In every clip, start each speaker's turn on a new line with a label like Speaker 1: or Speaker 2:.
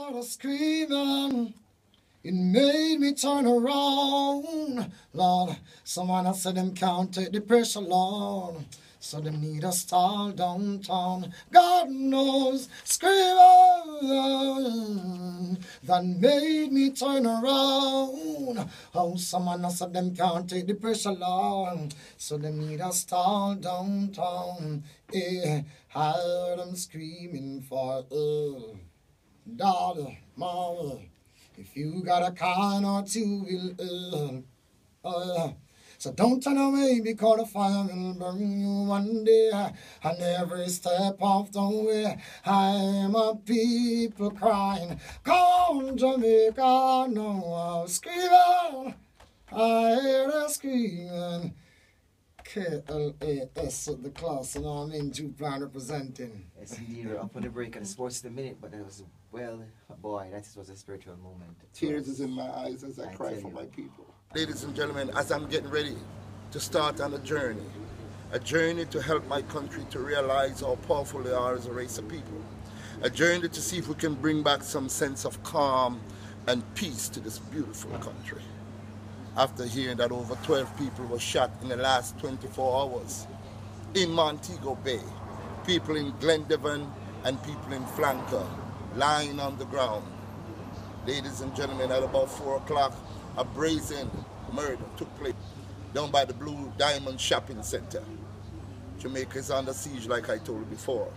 Speaker 1: heard a screaming. It made me turn around. Lord, someone has said them can't take the pressure, Lord. So they need a stall downtown. God knows, screaming. That made me turn around. Oh, someone has said them can't take the pressure, Lord. So they need a stall downtown. Yeah, I heard them screaming for daughter, mama. If you got a kind or two, will so don't turn away because the fire will burn you one day. And every step of the way, I'm a people crying. Come on, Jamaica, no, screaming. I hear the screaming. Klas at the Klas, and I'm in Juplan representing.
Speaker 2: Yes, indeed. We're up on the break and sports the minute, but that was, well, boy, that was a spiritual moment.
Speaker 3: Tears is in my eyes as I cry for my people. Ladies and gentlemen, as I'm getting ready to start on a journey to help my country to realize how powerful they are as a race of people, a journey to see if we can bring back some sense of calm and peace to this beautiful country. After hearing that over 12 people were shot in the last 24 hours in Montego Bay, people in Glendevon and people in Flanker lying on the ground. Ladies and gentlemen, at about 4 o'clock, a brazen murder took place down by the Blue Diamond Shopping Center. Jamaica is under siege, like I told you before.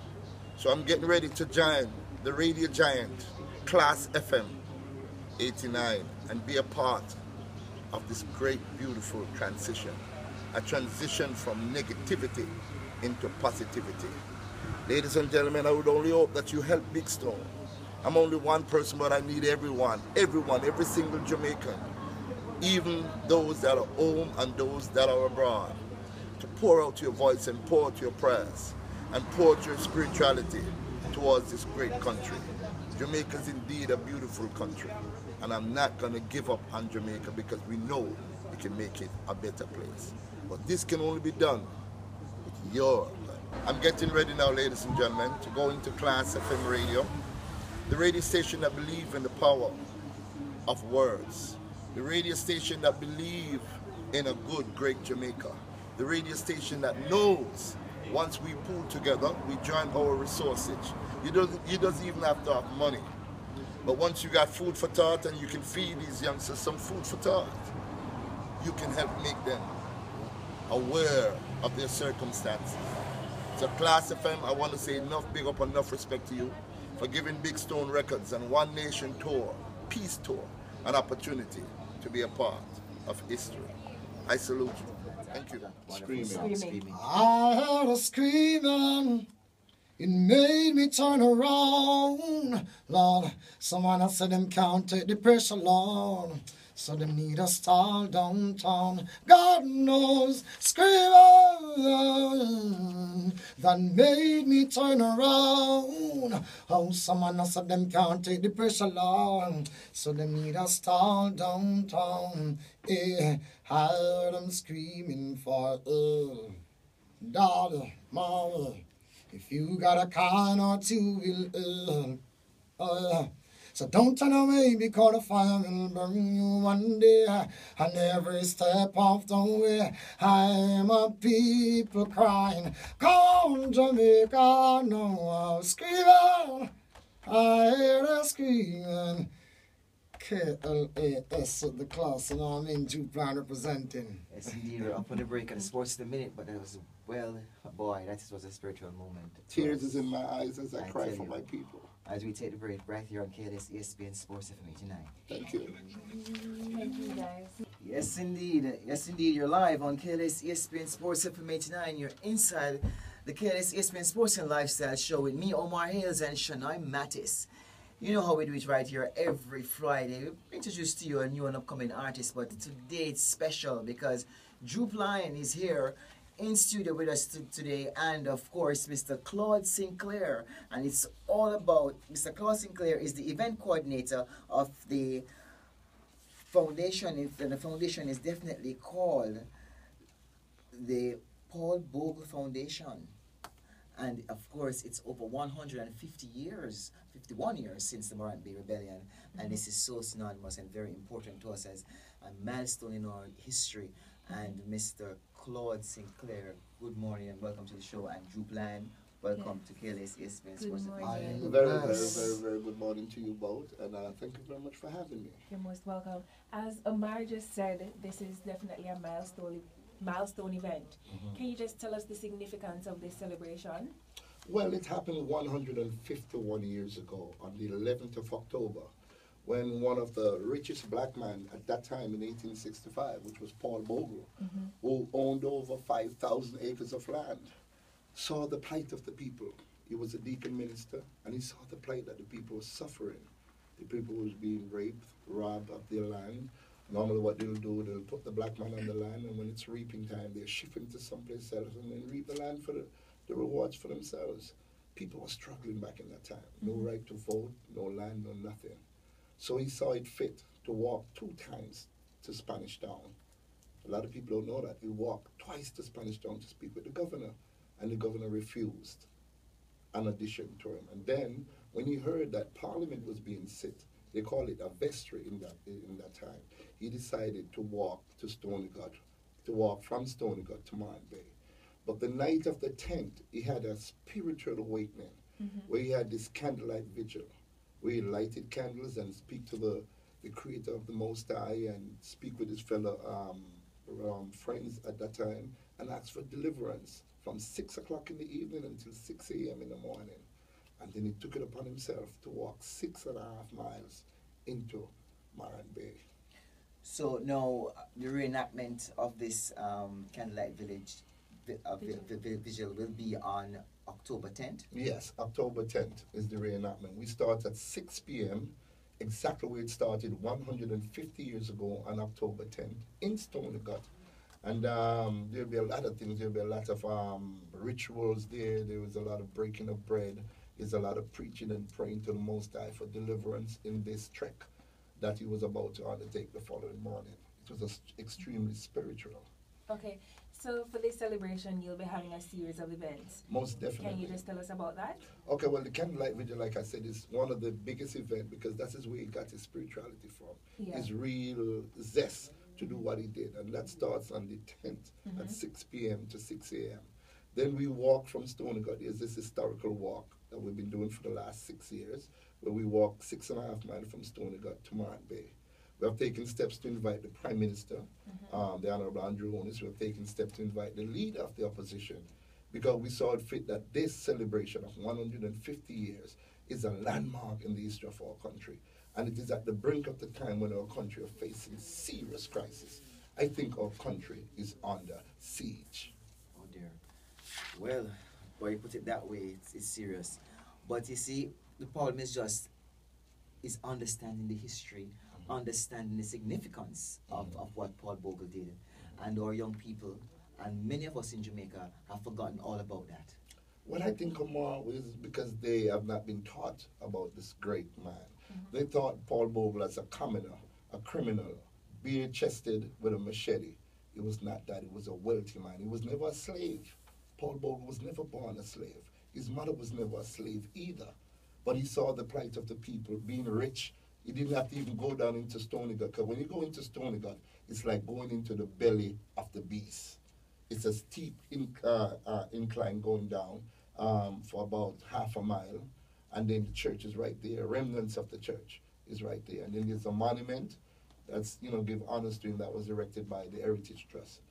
Speaker 3: So I'm getting ready to join the radio giant, Klas FM 89, and be a part of this great, beautiful transition. A transition from negativity into positivity. Ladies and gentlemen, I would only hope that you help Big Stone. I'm only one person, but I need everyone, every single Jamaican, even those that are home and those that are abroad, to pour out your voice and pour out your prayers and pour out your spirituality towards this great country. Jamaica is indeed a beautiful country, and I'm not going to give up on Jamaica because we know we can make it a better place. But this can only be done with your help. I'm getting ready now, ladies and gentlemen, to go into Klas FM radio, the radio station that believes in the power of words, the radio station that believes in a good, great Jamaica, the radio station that knows once we pull together, we join our resources. You don't even have to have money. But once you got food for thought and you can feed these youngsters some food for thought, you can help make them aware of their circumstances. So Klas FM, I want to say enough big up and enough respect to you for giving Big Stone Records and One Nation Tour, Peace Tour, an opportunity to be a part of history. I salute you. Thank you.
Speaker 2: Screaming.
Speaker 1: I heard a screaming. It made me turn around. Lord, someone has said them can't take the pressure, Lord. So they need a stall downtown. God knows, screaming. That made me turn around. Oh, someone has said them can't take the pressure, Lord. So they need a stall downtown. Yeah, I heard them screaming for daughter, mama. If you got a kind or two, will so don't turn away because the fire will burn you one day. And every step of the way, I'm a people crying. Come on, Jamaica, no, screaming. I hear the screaming. Klas at the Klas, and I'm in Juplan representing.
Speaker 2: Yes, indeed. We're up on the break and sports the minute, but that was, well, boy, that was a spiritual moment.
Speaker 3: Tears is in my eyes as I cry for my people.
Speaker 2: As we take the break right here on KLS ESPN Sports FM 89.
Speaker 3: Thank you.
Speaker 4: Thank you, guys.
Speaker 2: Yes, indeed. Yes, indeed. You're live on KLS ESPN Sports FM 89. You're inside the KLS ESPN Sports and Lifestyle Show with me, Omar Hales, and Shania Mattis. You know how we do it right here every Friday. We introduce to you a new and upcoming artist, but today it's special because Droop Lion is here in studio with us today, and of course Mr. Claude Sinclair, and it's all about Mr. Claude Sinclair is the event coordinator of the foundation, and the foundation is definitely called the Paul Bogle Foundation. And of course, it's over 150 years, 51 years since the Morant Bay Rebellion. And this is so synonymous and very important to us as a milestone in our history. And Mr. Claude Sinclair, good morning and welcome to the show. And Drew Bland, welcome to KLS ESPN Sports.
Speaker 3: Very good morning to you both. And thank you very much for having me.
Speaker 4: You're most welcome. As Omar just said, this is definitely a milestone event. Can you just tell us the significance of this celebration?
Speaker 3: Well, it happened 151 years ago on the 11th of October, when one of the richest black men at that time in 1865, which was Paul Bogle, who owned over 5,000 acres of land, saw the plight of the people. He was a deacon minister, and he saw the plight that the people were suffering. The people was being raped, robbed of their land. Normally what they'll do, they'll put the black man on the land, and when it's reaping time, they'll shift him to someplace else and then reap the land for the rewards for themselves. People were struggling back in that time. No right to vote, no land, no nothing. So he saw it fit to walk 2 times to Spanish Town. A lot of people don't know that. He walked twice to Spanish Town to speak with the governor, and the governor refused an audition to him. And then, when he heard that Parliament was being sit, they call it a vestry in that time, he decided to walk to Stoneygut, to walk from Stoneygut to Morant Bay. But the night of the 10th, he had a spiritual awakening, where he had this candlelight vigil, where he lighted candles and speak to the creator of the Most High and speak with his fellow friends at that time and ask for deliverance from 6 o'clock in the evening until 6 a.m. in the morning. And then he took it upon himself to walk 6.5 miles into Morant Bay.
Speaker 2: So now the reenactment of this candlelight vigil will be on October 10th?
Speaker 3: Yes, October 10th is the reenactment. We start at 6 p.m., exactly where it started 150 years ago on October 10th in Stoneygut. And there'll be a lot of things. There'll be a lot of rituals there. There was a lot of breaking of bread. There's a lot of preaching and praying to the Most High for deliverance in this trek that he was about to undertake the following morning. It was extremely spiritual.
Speaker 4: Okay, so for this celebration, you'll be having a series of events.
Speaker 3: Most definitely.
Speaker 4: Can you just tell us about that?
Speaker 3: Okay, well, the candlelight vigil, like I said, is one of the biggest events because that is where he got his spirituality from.
Speaker 4: Yeah.
Speaker 3: His real zest to do what he did. And that starts on the 10th at 6 p.m. to 6 a.m. Then we walk from Stoneygut. There's this historical walk that we've been doing for the last 6 years, where we walk 6.5 miles from Stoneygut to Morant Bay. We have taken steps to invite the Prime Minister, the Honorable Andrew Onis. We have taken steps to invite the leader of the opposition, because we saw it fit that this celebration of 150 years is a landmark in the history of our country. And it is at the brink of the time when our country is facing serious crisis. I think our country is under siege.
Speaker 2: Oh dear. Well, when you put it that way, it's serious. But you see, the problem is just understanding the history, understanding the significance of what Paul Bogle did. And our young people, and many of us in Jamaica, have forgotten all about that.
Speaker 3: What I think more is because they have not been taught about this great man. They thought Paul Bogle as a commoner, a criminal, bare-chested with a machete. He was not that. He was a wealthy man. He was never a slave. Paul Bogle was never born a slave. His mother was never a slave either. But he saw the plight of the people, being rich. He didn't have to even go down into Stoneygut, because when you go into Stoneygut, it's like going into the belly of the beast. It's a steep incline going down for about half a mile. And then the church is right there. Remnants of the church is right there. And then there's a monument that's, give honors to him, that was erected by the Heritage Trust.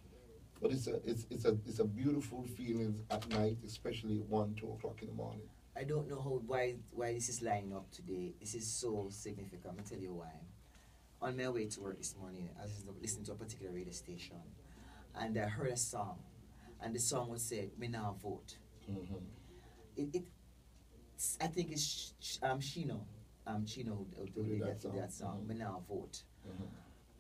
Speaker 3: But it's a beautiful feeling at night, especially 1, 2 o'clock in the morning.
Speaker 2: I don't know why this is lining up today. This is so significant. I'm going to tell you why. On my way to work this morning, I was listening to a particular radio station, and I heard a song, and the song was said, "Me now vote." I think it's Chino who did that song, "Me now vote."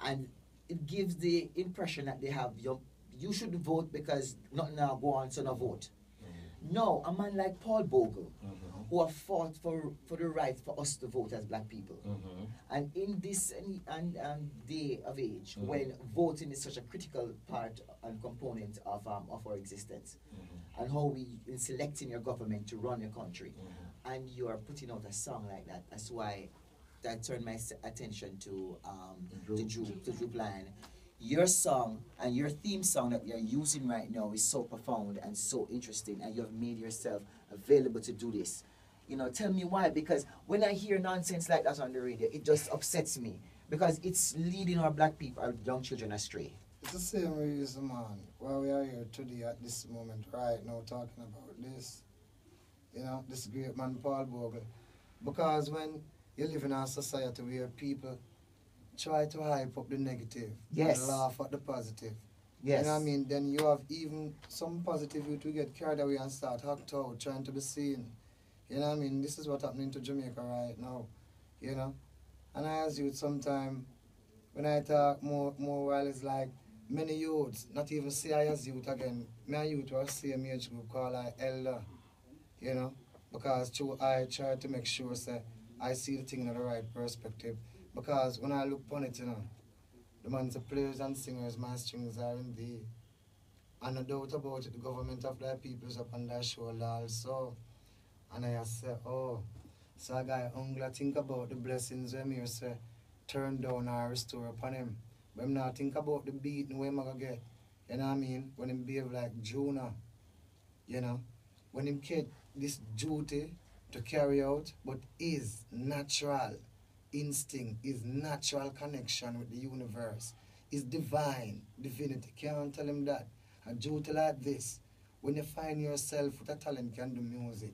Speaker 2: And it gives the impression that they have, you shouldn't vote because nothing now go on, so no vote. No, a man like Paul Bogle, who have fought for the right for us to vote as black people. And in this day of age, when voting is such a critical part and component of our existence, and how we in selecting your government to run your country, and you are putting out a song like that. That's why that turned my attention to the Droop Line. Your song and your theme song that you're using right now is so profound and so interesting, and you have made yourself available to do this. You know, tell me why, because when I hear nonsense like that on the radio, it just upsets me, because it's leading our black people, our young children astray.
Speaker 1: It's the same reason, man, why we are here today at this moment, right now, talking about this. You know, this great man, Paul Bogle. Because when you live in a society where people try to hype up the negative
Speaker 2: Yes.
Speaker 1: and laugh at the positive.
Speaker 2: Yes.
Speaker 1: You know what I mean? Then you have even some positive youth who get carried away and start hacked out, trying to be seen. You know what I mean? This is what's happening to Jamaica right now. You know? And I ask you sometime, when I talk more while it's like many youths, not even say I as youth again, my youth was same age group called I elder. You know? Because I try to make sure say I see the thing in the right perspective. Because when I look upon it, you know, the man's players and singers, my strings are in the. And no doubt about it, the government of their people is up on their shoulder also. And I say, oh, so a guy hungry think about the blessings when me say turn down or restore upon him. But I'm not think about the beating where I'm going to get. You know what I mean? When him behave like Jonah, you know, when him get this duty to carry out, but his natural instinct, his natural connection with the universe, his divine divinity. Can't tell him that. A duty like this, when you find yourself with a talent can do music,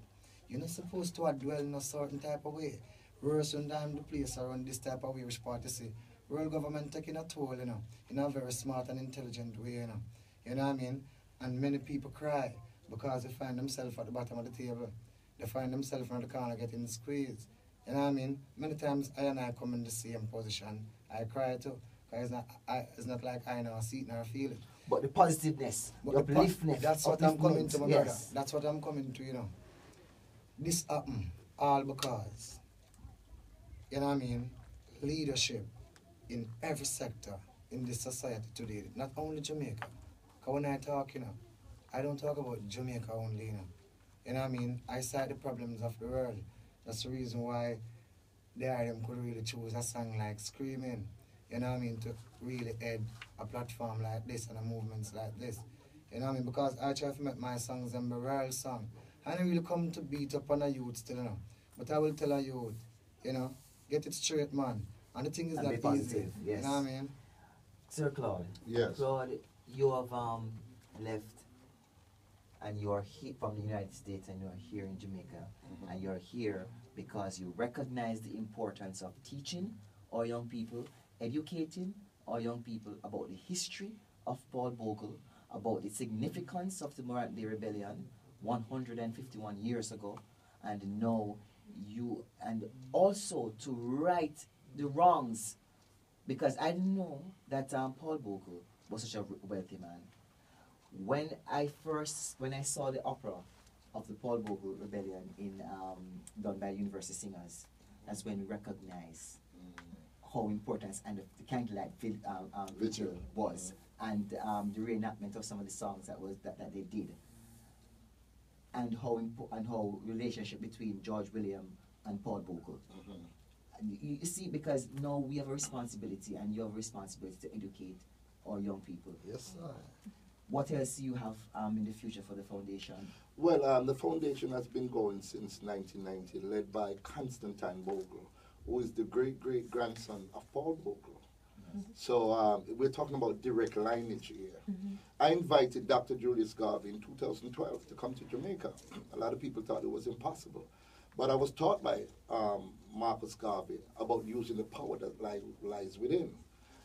Speaker 1: you're not supposed to dwell in a certain type of way. Worse when I'm the place around this type of way, which part to say, world government taking a toll, you know, in a very smart and intelligent way, you know. You know what I mean? And many people cry because they find themselves at the bottom of the table. They find themselves in the corner getting squeezed. You know what I mean? Many times I come in the same position. I cry too. Because it's not like I know see it nor feel it.
Speaker 2: But the positiveness,
Speaker 1: But
Speaker 2: the upliftness.
Speaker 1: that's what I'm coming to, my
Speaker 2: yes.
Speaker 1: brother. That's what I'm coming to, you know. This happened all because, you know what I mean, leadership in every sector in this society today, not only Jamaica. Because when I talk, you know, I don't talk about Jamaica only, you know. You know what I mean? I cite the problems of the world. That's the reason why the RM could really choose a song like Screaming, you know what I mean, to really head a platform like this and a movements like this. You know what I mean? Because I try to make my songs and the real song. And I really come to beat up on a youth still, you know. But I will tell a youth, you know, get it straight, man. And the thing is
Speaker 2: And
Speaker 1: not easy.
Speaker 2: yes.
Speaker 1: You know what I mean?
Speaker 2: Sir Claude.
Speaker 3: Yes.
Speaker 2: Claude, you have left and you are here from the United States and you are here in Jamaica. And you're here because you recognize the importance of teaching our young people, educating our young people about the history of Paul Bogle, about the significance of the Morant Day Rebellion 151 years ago, and now you, and also to right the wrongs, because I didn't know that Paul Bogle was such a wealthy man. When I saw the opera of the Paul Bogle Rebellion done by University Singers, that's when we recognized how important and the candlelight vigil was, and the reenactment of some of the songs that they did, and how relationship between George William and Paul Bogle. And you see, because now we have a responsibility, and you have a responsibility to educate our young people.
Speaker 3: Yes, sir.
Speaker 2: What else do you have in the future for the foundation?
Speaker 3: Well, the foundation has been going since 1990, led by Constantine Bogle, who is the great-great-grandson of Paul Bogle. So we're talking about direct lineage here. I invited Dr. Julius Garvey in 2012 to come to Jamaica. A lot of people thought it was impossible. But I was taught by Marcus Garvey about using the power that lies within.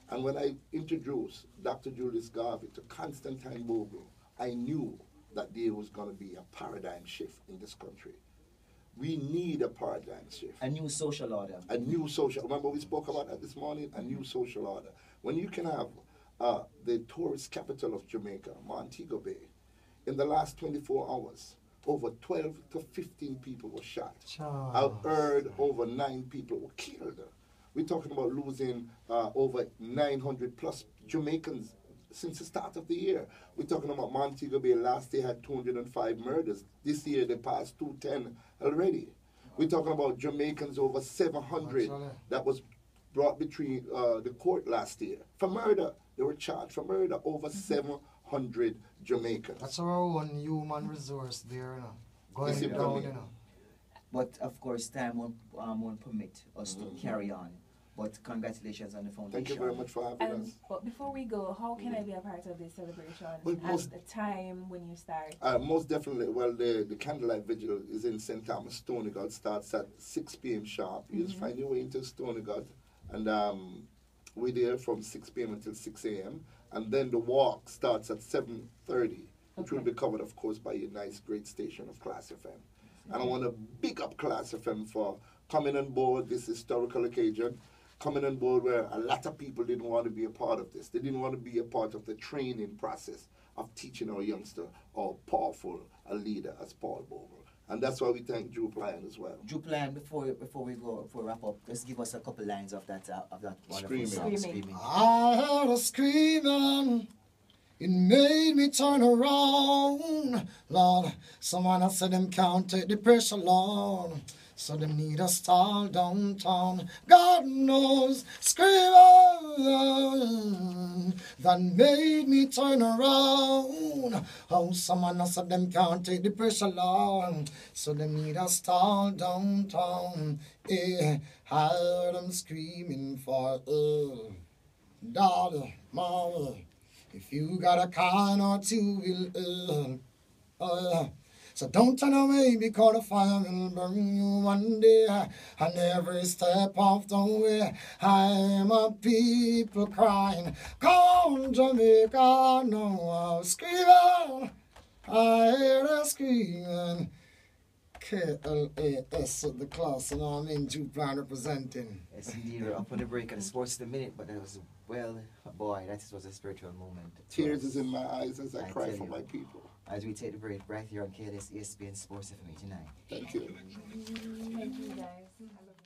Speaker 3: And when I introduced Dr. Julius Garvey to Constantine Bogle, I knew that there was going to be a paradigm shift in this country. We need a paradigm shift.
Speaker 2: A new social order.
Speaker 3: A new social, remember we spoke about that this morning? A new social order. When you can have the tourist capital of Jamaica, Montego Bay, in the last 24 hours, over 12 to 15 people were shot. I've heard over 9 people were killed. We're talking about losing over 900 plus Jamaicans since the start of the year. We're talking about Montego Bay. Last year had 205 murders. This year they passed 210 already. We're talking about Jamaicans, over 700 that was brought between the court last year for murder. They were charged for murder, over 700 Jamaicans.
Speaker 1: That's our own human resource there, you know. Going down, you know.
Speaker 2: But of course, time won't permit us to carry on. But congratulations on the foundation.
Speaker 3: Thank you very much for having us.
Speaker 4: But before we go, how can I be a part of this celebration?
Speaker 3: Well,
Speaker 4: and the time when you start?
Speaker 3: Most definitely. Well, the candlelight vigil is in St. Thomas, Stony God. Starts at 6 p.m. sharp. You just find your way into Stony God. And we're there from 6 p.m. until 6 a.m. And then the walk starts at 7:30, which will be covered, of course, by a nice, great station of Klas FM. And I want to big up Klas FM for coming on board this historical occasion, coming on board where a lot of people didn't want to be a part of this. They didn't want to be a part of the training process of teaching our youngster how powerful a leader as Paul Bogle. And that's why we thank Jupe Lion as well.
Speaker 2: Jupe Lion, before we wrap up, just give us a couple lines of that wonderful song. Screaming.
Speaker 1: I heard a screaming. It made me turn around, Lord. Someone else said them can't take the pressure, Lord. So they need a stall downtown. God knows, screaming that made me turn around. Oh, someone else said them can't take the pressure, Lord. So they need a stall downtown. I heard them screaming for daughter, mama. If you got a kind or two, will so don't turn away because the fire will burn you one day. And every step of the way, I'm a people crying. Come on, Jamaica, no, screaming. I hear the screaming. KLAS at the Klas, and I'm in Jupe-Lion representing.
Speaker 2: Yes, indeed. We're up on the break of the sports in a minute, but that was, well, boy, that was a spiritual moment.
Speaker 3: Tears is in my eyes as I cry for my people.
Speaker 2: As we take the break right here on KLS ESPN Sports FM tonight.
Speaker 3: Thank you.
Speaker 4: Thank you, guys.